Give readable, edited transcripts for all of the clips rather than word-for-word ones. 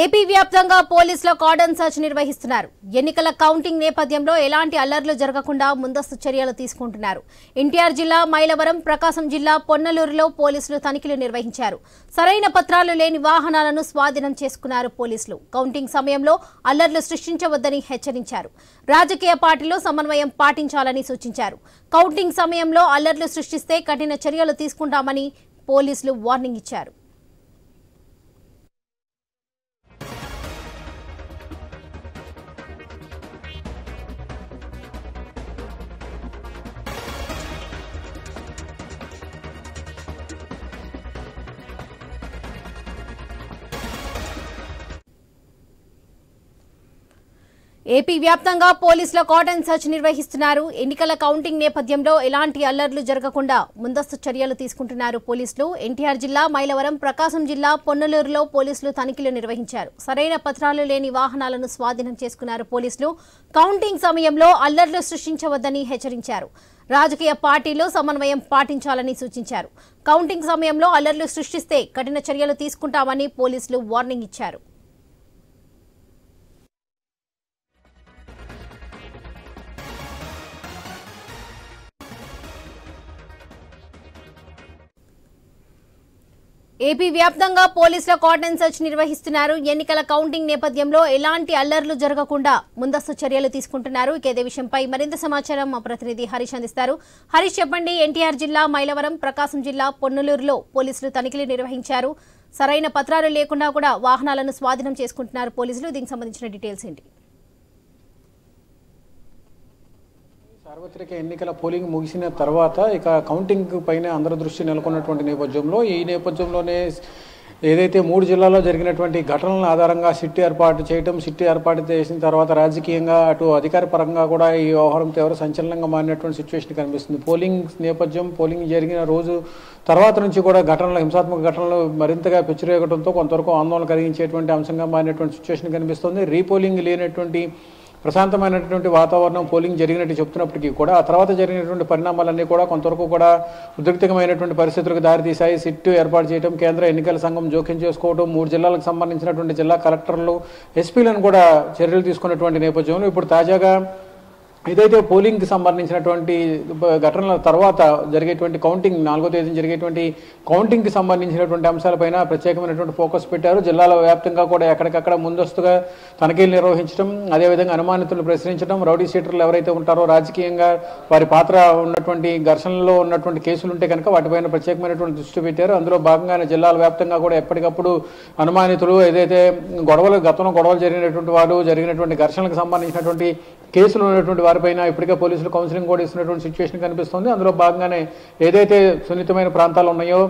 AP వ్యాప్తంగా పోలీసుల cordon search నిర్వహిస్తున్నారు. ఎన్నికల కౌంటింగ్ నేపథ్యంలో ఎలాంటి అల్లర్లు జరగకుండా ముందస్తు చర్యలు తీసుకుంటున్నారు. ఎన్టీఆర్ జిల్లా మైలవరం, ప్రకాశం జిల్లా పొన్నలూరులో పోలీసులు తనిఖీలు నిర్వహించారు. సరైన పత్రాలు లేని వాహనాలను స్వాధీనం చేసుకున్నారు పోలీసులు. కౌంటింగ్ సమయంలో అల్లర్లు సృష్టించవద్దని హెచ్చరించారు. రాజకీయ పార్టీలు సమన్వయం పాటించాలని సూచించారు. కౌంటింగ్ సమయంలో అల్లర్లు సృష్టిస్తే కఠిన చర్యలు తీసుకుంటామని పోలీసులు వార్నింగ్ ఇచ్చారు. ఏపీ వ్యాప్తంగా పోలీసుల కార్డన్ సర్చ్ నిర్వహిస్తున్నారు. ఎన్నికల కౌంటింగ్ నేపథ్యంలో ఎలాంటి అల్లర్లు జరగకుండా ముందస్తు చర్యలు తీసుకుంటున్నారు పోలీసులు. ఎన్టీఆర్ జిల్లా మైలవరం, ప్రకాశం జిల్లా పొన్నలూరులో పోలీసులు తనిఖీలు నిర్వహించారు. సరైన పత్రాలు లేని వాహనాలను స్వాధీనం చేసుకున్నారు పోలీసులు. కౌంటింగ్ సమయంలో అల్లర్లు సృష్టించవద్దని హెచ్చరించారు. రాజకీయ పార్టీలు సమన్వయం పాటించాలని సూచించారు. కౌంటింగ్ సమయంలో అల్లర్లు సృష్టిస్తే కఠిన చర్యలు తీసుకుంటామని పోలీసులు వార్నింగ్ ఇచ్చారు. ఏపీ వ్యాప్తంగా పోలీసుల కార్డన్ సర్చ్ నిర్వహిస్తున్నారు. ఎన్నికల కౌంటింగ్ నేపథ్యంలో ఎలాంటి అల్లర్లు జరగకుండా ముందస్తు చర్యలు తీసుకుంటున్నారు. ఇదే విషయంపై మరింత సమాచారం మా ప్రతినిధి హరీష్ అందిస్తారు. హరీష్, చెప్పండి. ఎన్టీఆర్ జిల్లా మైలవరం, ప్రకాశం జిల్లా పొన్నలూరులో పోలీసులు తనిఖీలు నిర్వహించారు. సరైన పత్రాలు లేకుండా కూడా వాహనాలను స్వాధీనం చేసుకుంటున్నారు పోలీసులు. దీనికి సంబంధించిన డీటెయిల్స్ ఏంటి? సార్వత్రిక ఎన్నికల పోలింగ్ ముగిసిన తర్వాత ఇక కౌంటింగ్ పైన అందరి దృష్టి నెలకొన్నటువంటి నేపథ్యంలో ఈ నేపథ్యంలోనే ఏదైతే 3 జిల్లాల్లో జరిగినటువంటి ఘటనల ఆధారంగా సిట్ ఏర్పాటు చేయడం, సిట్ ఏర్పాటు చేసిన తర్వాత రాజకీయంగా అటు అధికార పరంగా కూడా ఈ వ్యవహారం తీవ్ర సంచలనంగా మారినటువంటి సిచ్యువేషన్ కనిపిస్తుంది. పోలింగ్ జరిగిన రోజు తర్వాత నుంచి కూడా హింసాత్మక ఘటనలు మరింతగా పెచ్చురేగడంతో కొంతవరకు ఆందోళన కలిగించేటువంటి అంశంగా మారినటువంటి సిచ్యువేషన్ కనిపిస్తుంది. రీపోలింగ్ లేనటువంటి ప్రశాంతమైనటువంటి వాతావరణం పోలింగ్ జరిగినట్టు చెప్తున్నప్పటికీ కూడా ఆ తర్వాత జరిగినటువంటి పరిణామాలన్నీ కూడా కొంతవరకు కూడా ఉద్రిక్తమైనటువంటి పరిస్థితులకు దారితీశాయి. సిట్టు ఏర్పాటు చేయడం, కేంద్ర ఎన్నికల సంఘం జోక్యం చేసుకోవడం, 3 జిల్లాలకు సంబంధించినటువంటి జిల్లా కలెక్టర్లు, ఎస్పీలను కూడా చర్యలు తీసుకున్నటువంటి నేపథ్యంలో ఇప్పుడు తాజాగా ఏదైతే పోలింగ్కి సంబంధించినటువంటి ఘటనల తర్వాత జరిగేటువంటి కౌంటింగ్ 4వ తేదీన జరిగేటువంటి కౌంటింగ్కి సంబంధించినటువంటి అంశాలపైన ప్రత్యేకమైనటువంటి ఫోకస్ పెట్టారు. జిల్లాల వ్యాప్తంగా కూడా ఎక్కడికక్కడ ముందస్తుగా తనిఖీలు నిర్వహించడం, అదేవిధంగా అనుమానితులను ప్రశ్నించడం, రౌడీ షీటర్లు ఎవరైతే ఉంటారో రాజకీయంగా వారి పాత్ర ఉన్నటువంటి ఘర్షణలో ఉన్నటువంటి కేసులు ఉంటే కనుక వాటిపైన ప్రత్యేకమైనటువంటి దృష్టి పెట్టారు. అందులో భాగంగానే జిల్లాల వ్యాప్తంగా కూడా ఎప్పటికప్పుడు అనుమానితులు ఏదైతే గతంలో గొడవలు జరిగినటువంటి వారు, జరిగినటువంటి ఘర్షణలకు సంబంధించినటువంటి కేసులు ఉన్నటువంటి వారిపైన ఇప్పటికే పోలీసులు కౌన్సిలింగ్ కూడా ఇస్తున్నటువంటి సిచ్యువేషన్ కనిపిస్తుంది. అందులో భాగంగానే ఏదైతే సున్నితమైన ప్రాంతాలు ఉన్నాయో,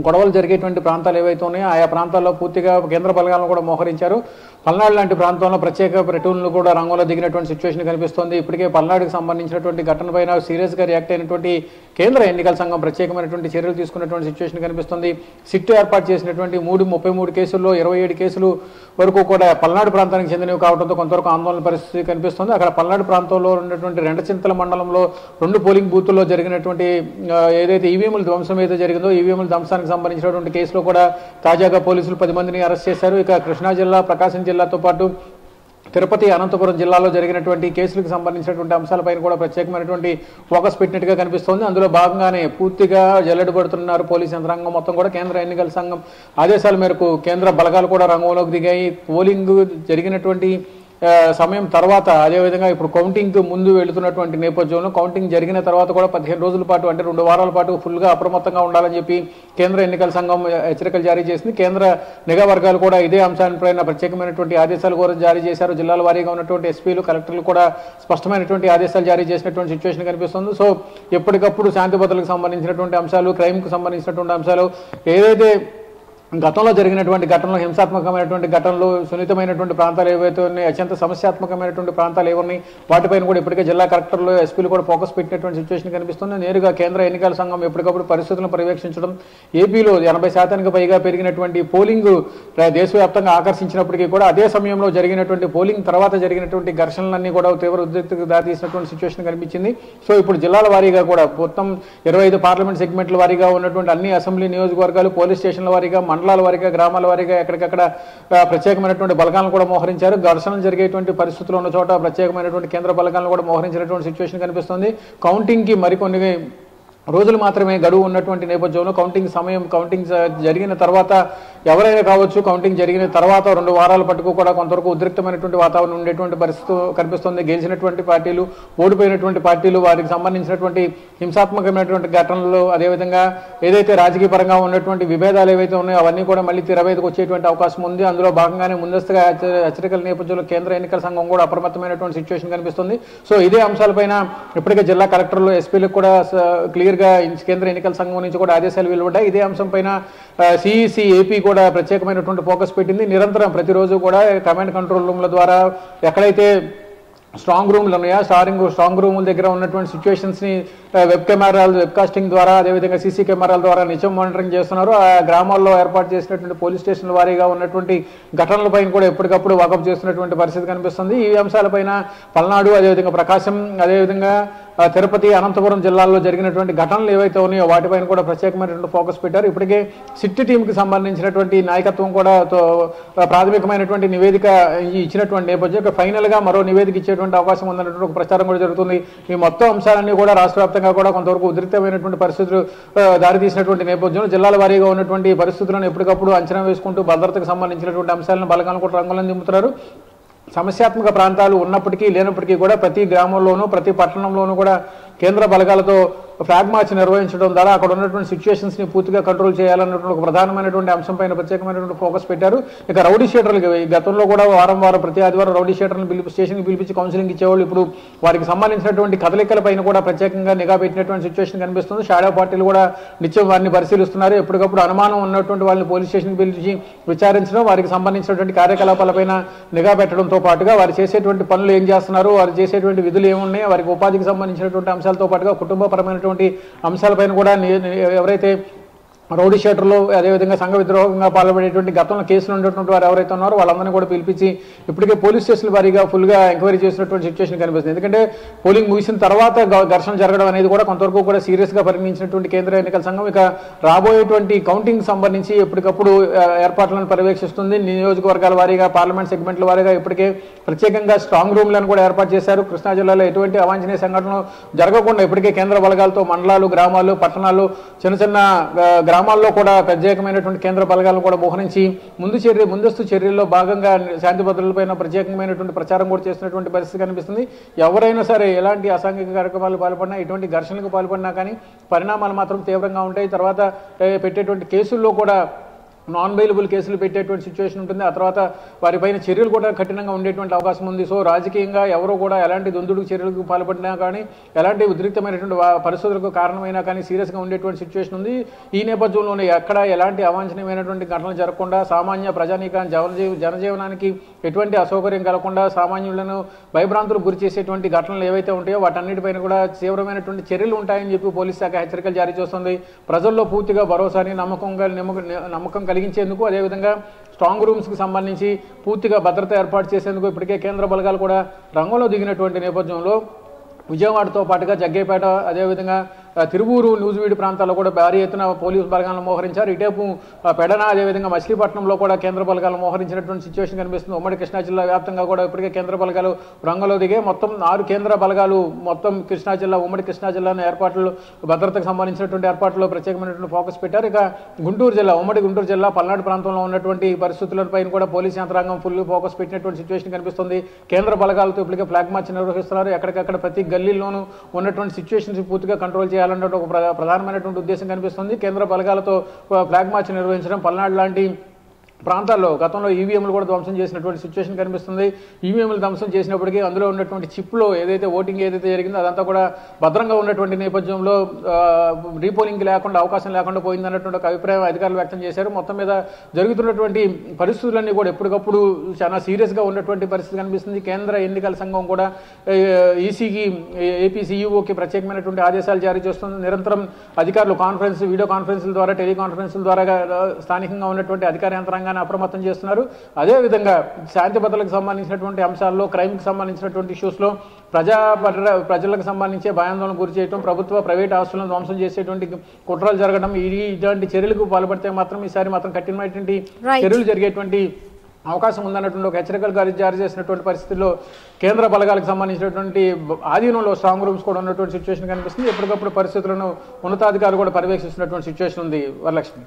గొడవలు జరిగేటువంటి ప్రాంతాలు ఏవైతే ఉన్నాయో ఆయా ప్రాంతాల్లో పూర్తిగా కేంద్ర బలగాలను కూడా మోహరించారు. పల్నాడు లాంటి ప్రాంతంలో ప్రత్యేక ప్లెటూన్లు కూడా రంగంలో దిగినటువంటి సిచ్యువేషన్ కనిపిస్తుంది. ఇప్పటికే పల్నాడుకు సంబంధించినటువంటి ఘటనపైన సీరియస్గా రియాక్ట్ అయినటువంటి కేంద్ర ఎన్నికల సంఘం ప్రత్యేకమైనటువంటి చర్యలు తీసుకున్నటువంటి సిచ్యువేషన్ కనిపిస్తుంది. సిట్ ఏర్పాటు చేసినటువంటి 33 కేసుల్లో 27 కేసులు వరకు కూడా పల్నాడు ప్రాంతానికి చెందినవి కావడంతో కొంతవరకు ఆందోళన పరిస్థితి కనిపిస్తుంది. అక్కడ పల్నాడు ప్రాంతంలో ఉన్నటువంటి రెండచింతల మండలంలో 2 పోలింగ్ బూతుల్లో జరిగినటువంటి ఏదైతే ఈవీఎంల ధ్వంసం అయితే జరిగిందో ఈవీఎంల ధ్వంసానికి సంబంధించినటువంటి కేసులో కూడా తాజాగా పోలీసులు 10 మందిని అరెస్ట్ చేశారు. ఇక కృష్ణా జిల్లా, ప్రకాశం జిల్లాతో పాటు తిరుపతి, అనంతపురం జిల్లాలో జరిగినటువంటి కేసులకు సంబంధించినటువంటి అంశాలపైన కూడా ప్రత్యేకమైనటువంటి ఫోకస్ పెట్టినట్టుగా కనిపిస్తోంది. అందులో భాగంగానే పూర్తిగా జల్లెడబడుతున్నారు పోలీసు యంత్రాంగం మొత్తం కూడా. కేంద్ర ఎన్నికల సంఘం ఆదేశాల మేరకు కేంద్ర బలగాలు కూడా రంగంలోకి దిగాయి. పోలింగ్ జరిగినటువంటి సమయం తర్వాత అదేవిధంగా ఇప్పుడు కౌంటింగ్ ముందు వెళుతున్నటువంటి నేపథ్యంలో కౌంటింగ్ జరిగిన తర్వాత కూడా 15 రోజుల పాటు అంటే 2 వారాల పాటు ఫుల్గా అప్రమత్తంగా ఉండాలని చెప్పి కేంద్ర ఎన్నికల సంఘం హెచ్చరికలు జారీ చేసింది. కేంద్ర నిఘా వర్గాలు కూడా ఇదే అంశాలపైన ప్రత్యేకమైనటువంటి ఆదేశాలు కూడా జారీ చేశారు. జిల్లాల వారీగా ఉన్నటువంటి ఎస్పీలు, కలెక్టర్లు కూడా స్పష్టమైనటువంటి ఆదేశాలు జారీ చేసినటువంటి సిచ్యువేషన్ కనిపిస్తుంది. సో ఎప్పటికప్పుడు శాంతి భద్రతలకు సంబంధించినటువంటి అంశాలు, క్రైమ్కు సంబంధించినటువంటి అంశాలు, ఏదైతే గతంలో జరిగినటువంటి ఘటనలు, హింసాత్మకమైనటువంటి ఘటనలు, సున్నితమైనటువంటి ప్రాంతాలు ఏవైతే ఉన్నాయి, అత్యంత సమస్యాత్మకమైనటువంటి ప్రాంతాలు ఏమున్నాయి వాటిపైన కూడా ఇప్పటికే జిల్లా కలెక్టర్లు, ఎస్పీలు కూడా ఫోకస్ పెట్టినటువంటి సిచ్యువేషన్ కనిపిస్తుంది. నేరుగా కేంద్ర ఎన్నికల సంఘం ఎప్పటికప్పుడు పరిస్థితులను పర్యవేక్షించడం, ఏపీలో 80% పైగా పెరిగినటువంటి పోలింగ్ దేశవ్యాప్తంగా ఆకర్షించినప్పటికీ కూడా అదే సమయంలో జరిగినటువంటి పోలింగ్ తర్వాత జరిగినటువంటి ఘర్షణలన్నీ కూడా తీవ్ర ఉద్రిక్తతకు దారితీసినటువంటి సిచ్యువేషన్ కనిపించింది. సో ఇప్పుడు జిల్లాల వారీగా కూడా మొత్తం 25 పార్లమెంట్ సెగ్మెంట్ల వారీగా ఉన్నటువంటి అన్ని అసెంబ్లీ నియోజకవర్గాలు, పోలీస్ స్టేషన్ల వారీగా మండలాల వారీగా గ్రామాల వారీగా ఎక్కడికక్కడ ప్రత్యేకమైనటువంటి బలగాలను కూడా మోహరించారు. ఘర్షణలు జరిగేటువంటి పరిస్థితులు ఉన్న చోట ప్రత్యేకమైనటువంటి కేంద్ర బలగాలను కూడా మోహరించినటువంటి సిచ్యువేషన్ కనిపిస్తుంది. కౌంటింగ్కి మరికొన్ని రోజులు మాత్రమే గడువు ఉన్నటువంటి నేపథ్యంలో కౌంటింగ్ జరిగిన తర్వాత ఎవరైనా కావచ్చు, కౌంటింగ్ జరిగిన తర్వాత 2 వారాల పట్టుకు కూడా కొంతవరకు ఉద్రిక్తమైనటువంటి వాతావరణం ఉండేటువంటి పరిస్థితి కనిపిస్తుంది. గెలిచినటువంటి పార్టీలు, ఓడిపోయినటువంటి పార్టీలు, వారికి సంబంధించినటువంటి హింసాత్మకమైనటువంటి ఘటనలు, అదేవిధంగా ఏదైతే రాజకీయ పరంగా ఉన్నటువంటి విభేదాలు ఏవైతే ఉన్నాయో అవన్నీ కూడా మళ్ళీ తెర మీదకు వచ్చేటువంటి అవకాశం ఉంది. అందులో భాగంగానే ముందస్తుగా హెచ్చరికల నేపథ్యంలో కేంద్ర ఎన్నికల సంఘం కూడా అప్రమత్తమైనటువంటి సిచ్యువేషన్ కనిపిస్తుంది. సో ఇదే అంశాలపైన ఇప్పటికే జిల్లా కలెక్టర్లు, ఎస్పీలకు కూడా క్లియర్గా కేంద్ర ఎన్నికల సంఘం నుంచి కూడా ఆదేశాలు వెలువడ్డాయి. ఇదే అంశం పైన సిఈసి ఏపీ కూడా ప్రత్యేకమైనటువంటి ఫోకస్ పెట్టింది. నిరంతరం ప్రతిరోజు కూడా కమాండ్ కంట్రోల్ రూమ్ల ద్వారా ఎక్కడైతే స్ట్రాంగ్ రూమ్లు ఉన్నాయో స్ట్రాంగ్ రూముల దగ్గర ఉన్నటువంటి సిచ్యువేషన్స్ని వెబ్ కెమెరాలు, వెబ్కాస్టింగ్ ద్వారా, అదేవిధంగా సీసీ కెమెరాల ద్వారా నిత్యం మానిటరింగ్ చేస్తున్నారు. ఆ గ్రామాల్లో ఏర్పాటు చేసినటువంటి పోలీస్ స్టేషన్ల వారీగా ఉన్నటువంటి ఘటనలపైన కూడా ఎప్పటికప్పుడు వాకప్ చేస్తున్నటువంటి పరిస్థితి కనిపిస్తుంది. ఈ అంశాలపైన పల్నాడు, అదేవిధంగా ప్రకాశం, అదేవిధంగా తిరుపతి, అనంతపురం జిల్లాల్లో జరిగినటువంటి ఘటనలు ఏవైతే ఉన్నాయో వాటిపైన కూడా ప్రత్యేకమైనటువంటి ఫోకస్ పెట్టారు. ఇప్పటికే సిట్ టీంకి సంబంధించినటువంటి నాయకత్వం కూడా ప్రాథమికమైనటువంటి నివేదిక ఇచ్చినటువంటి నేపథ్యం ఫైనల్గా మరో నివేదిక ఇచ్చేటువంటి అవకాశం ఉందన్నటువంటి ఒక ప్రచారం కూడా జరుగుతుంది. ఈ మొత్తం అంశాలన్నీ కూడా రాష్ట్ర వ్యాప్తంగా కూడా కొంతవరకు ఉద్రిక్తమైనటువంటి పరిస్థితులు దారితీసినటువంటి నేపథ్యంలో జిల్లాల వారీగా ఉన్నటువంటి పరిస్థితులను ఎప్పటికప్పుడు అంచనా వేసుకుంటూ భద్రతకు సంబంధించినటువంటి అంశాలను బలగాలను కూడా రంగులను దింపుతున్నారు. సమస్యాత్మక ప్రాంతాలు ఉన్నప్పటికీ లేనప్పటికీ కూడా ప్రతి గ్రామంలోనూ, ప్రతి పట్టణంలోనూ కూడా కేంద్ర బలగాలతో ఫ్లాగ్ మార్చ్ నిర్వహించడం ద్వారా అక్కడ ఉన్నటువంటి సిచ్యువేషన్స్ని పూర్తిగా కంట్రోల్ చేయాలన్నటువంటి ఒక ప్రధానమైనటువంటి అంశంపైన ప్రత్యేకమైనటువంటి ఫోకస్ పెట్టారు. ఇక రౌడీ షీటర్లకి గతంలో కూడా వారం ప్రతి ఆదివారం రౌడీ షీటర్లను స్టేషన్కి పిలిపించి కౌన్సిలింగ్ ఇచ్చేవాళ్ళు. ఇప్పుడు వారికి సంబంధించినటువంటి కదలికలపైన కూడా ప్రత్యేకంగా నిఘా పెట్టినటువంటి సిచ్యువేషన్ కనిపిస్తుంది. షాడో పార్టీలు కూడా నిత్యం వారిని పరిశీలిస్తున్నారు. ఎప్పటికప్పుడు అనుమానం ఉన్నటువంటి వాళ్ళని పోలీస్ స్టేషన్కి పిలిచి విచారించడం, వారికి సంబంధించినటువంటి కార్యకలాపాలపైన నిఘా పెట్టడంతో పాటుగా వారు చేసేటువంటి పనులు ఏం చేస్తున్నారు, వారు చేసేటువంటి విధులు ఏమున్నాయి, వారికి ఉపాధికి సంబంధించినటువంటి అంశాలతో పాటుగా కుటుంబపరమైనటువంటి అంశాలపైన కూడా ఎవరైతే రౌడీ షీటర్లు, అదేవిధంగా సంఘ విద్రోహంగా పాల్పడేటువంటి గతంలో కేసులు ఉండేటువంటి వారు ఎవరైతే ఉన్నారో వాళ్ళందరినీ కూడా పిలిపించి ఇప్పటికే పోలీస్ స్టేషన్ల వారీగా ఫుల్గా ఎంక్వైరీ చేసినటువంటి సిచ్యువేషన్ కనిపిస్తుంది. ఎందుకంటే పోలింగ్ ముగిసిన తర్వాత ఘర్షణ జరగడం అనేది కూడా కొంతవరకు కూడా సీరియస్గా పరిగణించినటువంటి కేంద్ర ఎన్నికల సంఘం ఇక రాబోయేటువంటి కౌంటింగ్ సంబంధించి ఎప్పటికప్పుడు ఏర్పాట్లను పర్యవేక్షిస్తుంది. నియోజకవర్గాల వారీగా, పార్లమెంట్ సెగ్మెంట్ల వారీగా ఇప్పటికే ప్రత్యేకంగా స్ట్రాంగ్ రూమ్లను కూడా ఏర్పాటు చేశారు. కృష్ణా జిల్లాలో ఎటువంటి అవాంఛనీయ సంఘటనలు జరగకుండా ఇప్పటికే కేంద్ర బలగాలతో మండలాలు, గ్రామాలు, పట్టణాలు, చిన్న గ్రామాల్లో కూడా ప్రత్యేకమైనటువంటి కేంద్ర బలగాలను కూడా మోహరించి ముందస్తు చర్యల్లో భాగంగా శాంతి భద్రతలపైన ప్రత్యేకమైనటువంటి ప్రచారం కూడా చేస్తున్నటువంటి పరిస్థితి కనిపిస్తుంది. ఎవరైనా సరే ఎలాంటి అసాంఘిక కార్యక్రమాలు పాల్పడినా, ఎటువంటి ఘర్షణలకు పాల్పడినా కానీ పరిణామాలు మాత్రం తీవ్రంగా ఉంటాయి. తర్వాత పెట్టేటువంటి కేసుల్లో కూడా నాన్ బెయిలబుల్ కేసులు పెట్టేటువంటి సిచ్యువేషన్ ఉంటుంది. ఆ తర్వాత వారిపైన చర్యలు కూడా కఠినంగా ఉండేటువంటి అవకాశం ఉంది. సో రాజకీయంగా ఎవరో కూడా ఎలాంటి దొందుడు చర్యలకు పాల్పడినా కానీ, ఎలాంటి ఉద్రిక్తమైనటువంటి పరిస్థితులకు కారణమైనా కానీ సీరియస్గా ఉండేటువంటి సిచ్యువేషన్ ఉంది. ఈ నేపథ్యంలోనే ఎక్కడ ఎలాంటి అవాంఛనీయమైనటువంటి ఘటనలు జరగకుండా, సామాన్య ప్రజానీకాన్ని జనజీవనానికి ఎటువంటి అసౌకర్యం కలగకుండా, సామాన్యులను భయభ్రాంతులకు గురి చేసేటువంటి ఘటనలు ఏవైతే ఉంటాయో వాటన్నిటిపైన కూడా తీవ్రమైనటువంటి చర్యలు ఉంటాయని చెప్పి పోలీస్ శాఖ హెచ్చరికలు జారీ చేస్తుంది. ప్రజల్లో పూర్తిగా భరోసాని, నమ్మకం కలిగించేందుకు, అదేవిధంగా స్ట్రాంగ్ రూమ్స్కి సంబంధించి పూర్తిగా భద్రత ఏర్పాటు చేసేందుకు ఇప్పటికే కేంద్ర బలగాలు కూడా రంగంలో దిగినటువంటి నేపథ్యంలో విజయవాడతో పాటుగా జగ్గేపేట, అదేవిధంగా తిరువూరు, న్యూజివీడు ప్రాంతాల్లో కూడా భారీ ఎత్తున పోలీసు బలగాలను మోహరించారు. ఇటేపు పెడన, అదేవిధంగా మచిలీపట్నంలో కూడా కేంద్ర బలగాలు మోహరించినటువంటి సిచ్యువేషన్ కనిపిస్తుంది. ఉమ్మడి కృష్ణా జిల్లా వ్యాప్తంగా కూడా ఇప్పటికే కేంద్ర బలగాలు రంగంలో దిగే మొత్తం 6 కేంద్ర బలగాలు మొత్తం కృష్ణా జిల్లా, ఉమ్మడి కృష్ణా జిల్లాను ఏర్పాట్లు, భద్రతకు సంబంధించినటువంటి ఏర్పాట్లో ప్రత్యేకమైనటువంటి ఫోకస్ పెట్టారు. ఇక గుంటూరు జిల్లా, ఉమ్మడి గుంటూరు జిల్లా పల్నాడు ప్రాంతంలో ఉన్నటువంటి పరిస్థితులపై కూడా పోలీసు యంత్రాంగం ఫుల్ ఫోకస్ పెట్టినటువంటి సిచ్యువేషన్ కనిపిస్తుంది. కేంద్ర బలగాలతో ఇప్పటికే ఫ్లాగ్ మార్చ్ నిర్వహిస్తున్నారు. ఎక్కడికక్కడ ప్రతి గల్లీలోనూ ఉన్నటువంటి సిచ్యువేషన్స్ పూర్తిగా కంట్రోల్ చేయాలన్నట్టు ఒక ప్రధానమైనటువంటి ఉద్దేశం కనిపిస్తుంది. కేంద్ర బలగాలతో ఫ్లాగ్ మార్చ్ నిర్వహించడం, పల్నాడు లాంటి ప్రాంతాల్లో గతంలో ఈవీఎంలు కూడా ధ్వంసం చేసినటువంటి సిచ్యువేషన్ కనిపిస్తుంది. ఈవీఎంలు ధ్వంసం చేసినప్పటికీ అందులో ఉన్నటువంటి చిప్లో ఏదైతే ఓటింగ్ ఏదైతే జరిగిందో అదంతా కూడా భద్రంగా ఉన్నటువంటి నేపథ్యంలో రీపోలింగ్కి లేకుండా, అవకాశం లేకుండా పోయిందన్నటువంటి ఒక అభిప్రాయం అధికారులు వ్యక్తం చేశారు. మొత్తం మీద జరుగుతున్నటువంటి పరిస్థితులన్నీ కూడా ఎప్పటికప్పుడు చాలా సీరియస్గా ఉన్నటువంటి పరిస్థితి కనిపిస్తుంది. కేంద్ర ఎన్నికల సంఘం కూడా ఈసీకి, ఏపీ సీఈఓకి ప్రత్యేకమైనటువంటి ఆదేశాలు జారీ చేస్తుంది. నిరంతరం అధికారులు వీడియో కాన్ఫరెన్స్ల ద్వారా, టెలికాన్ఫరెన్స్ల ద్వారా స్థానికంగా ఉన్నటువంటి అధికార యంత్రాంగం తెలంగాణ అప్రమత్తం చేస్తున్నారు. అదేవిధంగా శాంతి భద్రతలకు సంబంధించినటువంటి అంశాల్లో, క్రైమ్కి సంబంధించినటువంటి ఇష్యూస్లో ప్రజలకు సంబంధించే భయాందోళన గురి చేయడం, ప్రభుత్వ ప్రైవేట్ ఆస్తులను ధ్వంసం చేసేటువంటి కుట్రలు జరగడం, ఇలాంటి చర్యలకు పాల్పడితే మాత్రం ఈసారి మాత్రం కఠినమైనటువంటి చర్యలు జరిగేటువంటి అవకాశం ఉందన్నటువంటి ఒక హెచ్చరికలు జారీ చేసినటువంటి పరిస్థితుల్లో కేంద్ర బలగాలకు సంబంధించినటువంటి ఆధీనంలో స్ట్రాంగ్ రూమ్స్ కూడా ఉన్నటువంటి సిచ్యువేషన్ కనిపిస్తుంది. ఎప్పటికప్పుడు పరిస్థితులను ఉన్నతాధికారులు కూడా పర్యవేక్షిస్తున్నటువంటి సిచ్యువేషన్ ఉంది. వరలక్ష్మి.